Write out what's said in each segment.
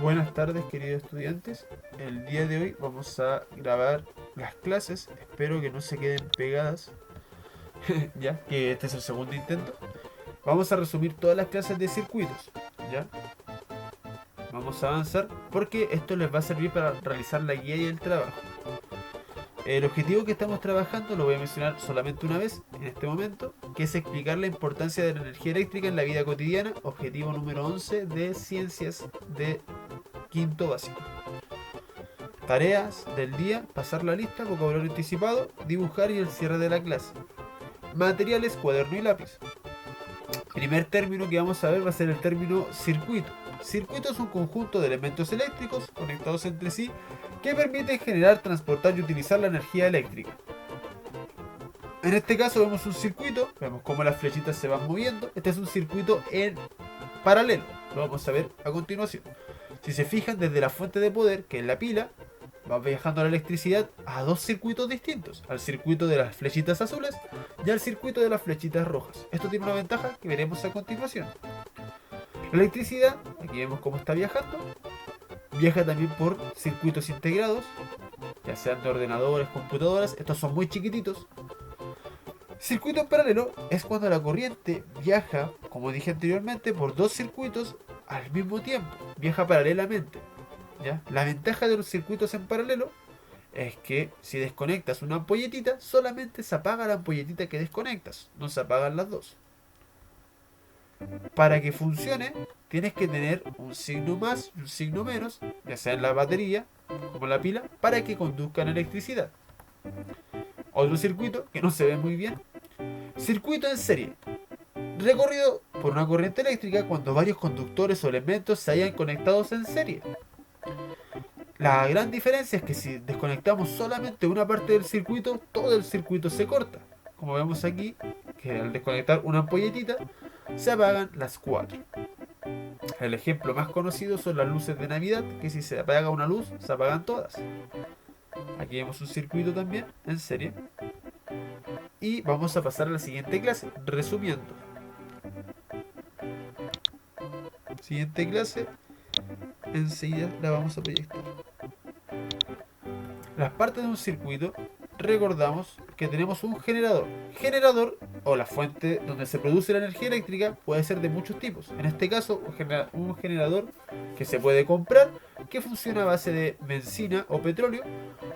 Buenas tardes, queridos estudiantes. El día de hoy vamos a grabar las clases. Espero que no se queden pegadas, ya que este es el segundo intento. Vamos a resumir todas las clases de circuitos, ya. Vamos a avanzar porque esto les va a servir para realizar la guía y el trabajo. El objetivo que estamos trabajando lo voy a mencionar solamente una vez en este momento, que es explicar la importancia de la energía eléctrica en la vida cotidiana. Objetivo número 11 de ciencias de quinto básico. Tareas del día: pasar la lista, vocabulario anticipado, dibujar y el cierre de la clase. Materiales: cuaderno y lápiz. Primer término que vamos a ver va a ser el término circuito. Circuito es un conjunto de elementos eléctricos conectados entre sí que permiten generar, transportar y utilizar la energía eléctrica. En este caso vemos un circuito, vemos cómo las flechitas se van moviendo. Este es un circuito en paralelo, lo vamos a ver a continuación. Si se fijan, desde la fuente de poder, que es la pila, va viajando la electricidad a dos circuitos distintos: al circuito de las flechitas azules y al circuito de las flechitas rojas. Esto tiene una ventaja que veremos a continuación. La electricidad, aquí vemos cómo está viajando, viaja también por circuitos integrados, ya sean de ordenadores, computadoras. Estos son muy chiquititos. Circuito en paralelo es cuando la corriente viaja, como dije anteriormente, por dos circuitos al mismo tiempo, viaja paralelamente, ¿ya? La ventaja de los circuitos en paralelo es que si desconectas una ampolletita, solamente se apaga la ampolletita que desconectas, no se apagan las dos. Para que funcione, tienes que tener un signo más y un signo menos, ya sea en la batería como en la pila, para que conduzcan electricidad. Otro circuito que no se ve muy bien: circuito en serie, recorrido por una corriente eléctrica cuando varios conductores o elementos se hayan conectados en serie. La gran diferencia es que si desconectamos solamente una parte del circuito, todo el circuito se corta. Como vemos aquí, que al desconectar una ampolletita, se apagan las cuatro. El ejemplo más conocido son las luces de Navidad, que si se apaga una luz, se apagan todas. Aquí vemos un circuito también en serie. Y vamos a pasar a la siguiente clase, resumiendo. Siguiente clase, enseguida la vamos a proyectar. Las partes de un circuito, recordamos que tenemos un generador. Generador, o la fuente donde se produce la energía eléctrica, puede ser de muchos tipos. En este caso, un generador que se puede comprar, que funciona a base de benzina o petróleo,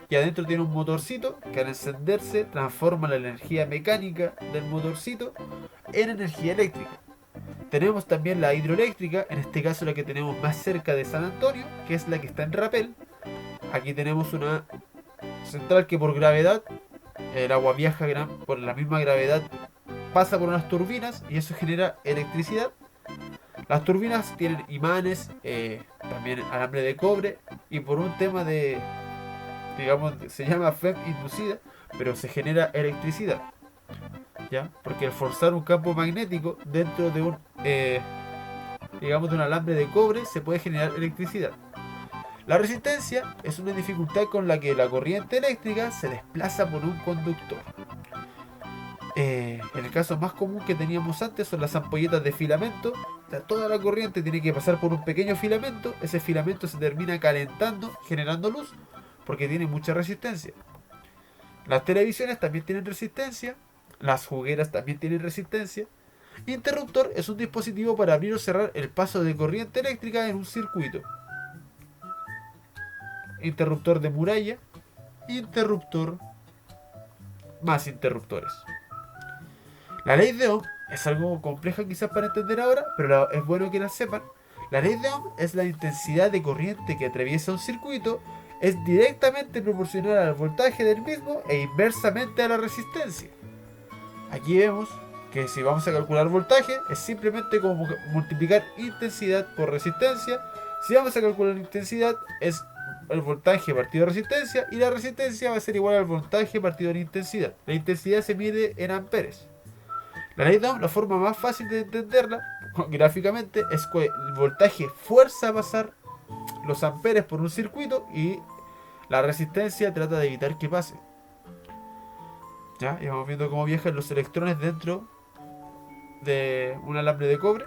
y adentro tiene un motorcito que al encenderse transforma la energía mecánica del motorcito en energía eléctrica. Tenemos también la hidroeléctrica, en este caso la que tenemos más cerca de San Antonio, que es la que está en Rapel. Aquí tenemos una central que por gravedad, el agua viaja por la misma gravedad, pasa por unas turbinas y eso genera electricidad. Las turbinas tienen imanes, también alambre de cobre, y por un tema de, digamos, se llama FEM inducida, pero se genera electricidad, ¿ya? Porque al forzar un campo magnético dentro de un, digamos, de un alambre de cobre, se puede generar electricidad. La resistencia es una dificultad con la que la corriente eléctrica se desplaza por un conductor. En el caso más común que teníamos antes son las ampolletas de filamento. Toda la corriente tiene que pasar por un pequeño filamento. Ese filamento se termina calentando, generando luz, porque tiene mucha resistencia. Las televisiones también tienen resistencia. Las jugueras también tienen resistencia. Interruptor es un dispositivo para abrir o cerrar el paso de corriente eléctrica en un circuito. Interruptor de muralla. Interruptor más interruptores. La ley de Ohm es algo compleja quizás para entender ahora, pero es bueno que la sepan. La ley de Ohm es la intensidad de corriente que atraviesa un circuito, es directamente proporcional al voltaje del mismo e inversamente a la resistencia. Aquí vemos que si vamos a calcular voltaje es simplemente como multiplicar intensidad por resistencia. Si vamos a calcular intensidad es el voltaje partido resistencia, y la resistencia va a ser igual al voltaje partido la intensidad. La intensidad se mide en amperes. La ley de Ohm, la forma más fácil de entenderla gráficamente, es que el voltaje fuerza a pasar los amperes por un circuito y la resistencia trata de evitar que pase. Ya, y vamos viendo cómo viajan los electrones dentro de un alambre de cobre.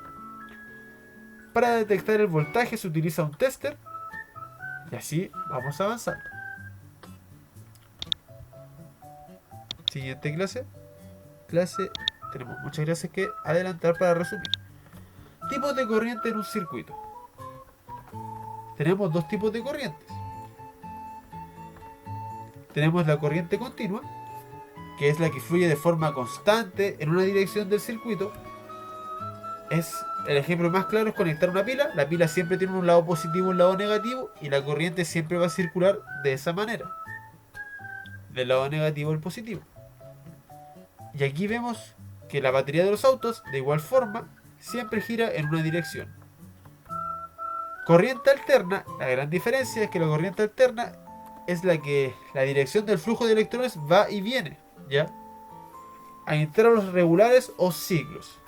Para detectar el voltaje se utiliza un tester. Y así vamos avanzando. Siguiente clase. Tenemos muchas clases que adelantar para resumir. Tipos de corriente en un circuito. Tenemos dos tipos de corrientes. Tenemos la corriente continua, que es la que fluye de forma constante en una dirección del circuito. El ejemplo más claro es conectar una pila. La pila siempre tiene un lado positivo y un lado negativo, y la corriente siempre va a circular de esa manera, del lado negativo al positivo. Y aquí vemos que la batería de los autos, de igual forma, siempre gira en una dirección. Corriente alterna, la gran diferencia es que la corriente alterna es la dirección del flujo de electrones va y viene, ¿ya? A intervalos regulares o ciclos.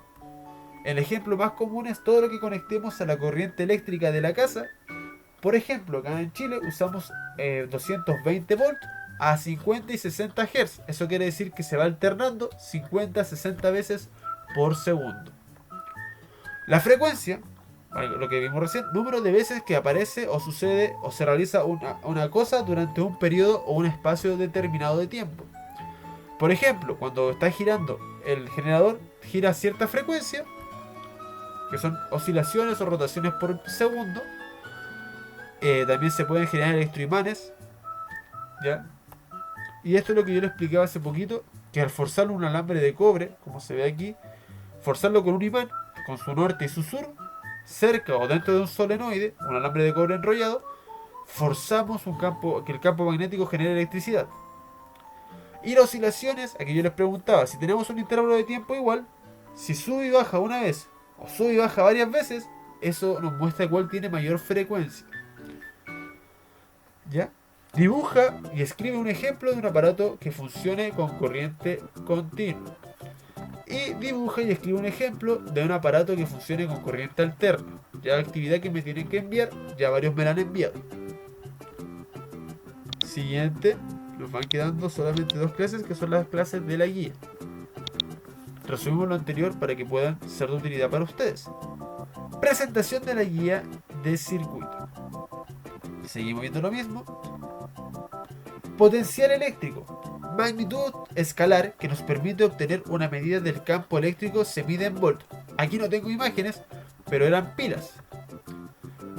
El ejemplo más común es todo lo que conectemos a la corriente eléctrica de la casa. Por ejemplo, acá en Chile usamos 220 volts a 50 y 60 Hz. Eso quiere decir que se va alternando 50 a 60 veces por segundo. La frecuencia, lo que vimos recién, número de veces que aparece o sucede o se realiza una cosa durante un periodo o un espacio determinado de tiempo. Por ejemplo, cuando está girando el generador, gira a cierta frecuencia, que son oscilaciones o rotaciones por segundo. También se pueden generar electroimanes, ¿ya? Y esto es lo que yo le explicaba hace poquito, que al forzar un alambre de cobre, como se ve aquí, forzarlo con un imán, con su norte y su sur, cerca o dentro de un solenoide, un alambre de cobre enrollado, forzamos que el campo magnético genere electricidad. Y las oscilaciones, aquí yo les preguntaba, si tenemos un intervalo de tiempo igual, si sube y baja una vez o sube y baja varias veces, eso nos muestra cuál tiene mayor frecuencia. ¿Ya? Dibuja y escribe un ejemplo de un aparato que funcione con corriente continua. Y dibuja y escribe un ejemplo de un aparato que funcione con corriente alterna. Ya la actividad que me tienen que enviar, ya varios me la han enviado. Siguiente, nos van quedando solamente dos clases, que son las clases de la guía. Resumimos lo anterior para que puedan ser de utilidad para ustedes. Presentación de la guía de circuito. Seguimos viendo lo mismo. Potencial eléctrico. Magnitud escalar que nos permite obtener una medida del campo eléctrico se mide en volts. Aquí no tengo imágenes, pero eran pilas.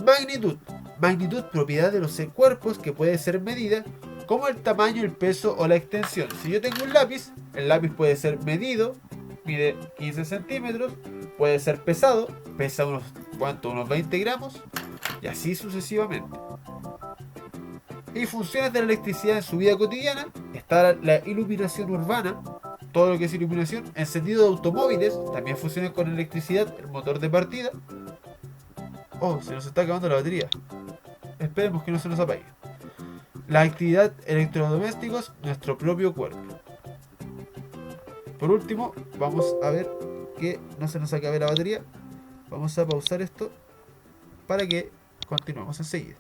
Magnitud. Magnitud, propiedad de los cuerpos que puede ser medida, como el tamaño, el peso o la extensión. Si yo tengo un lápiz, el lápiz puede ser medido, mide 15 centímetros, puede ser pesado, pesa unos 20 gramos, y así sucesivamente. Y funciones de la electricidad en su vida cotidiana. Está la iluminación urbana, todo lo que es iluminación, encendido de automóviles, también funciona con electricidad, el motor de partida. Oh, se nos está acabando la batería. Esperemos que no se nos apague. La actividad electrodomésticos, nuestro propio cuerpo. Por último, vamos a ver que no se nos acabe la batería. Vamos a pausar esto para que continuemos enseguida.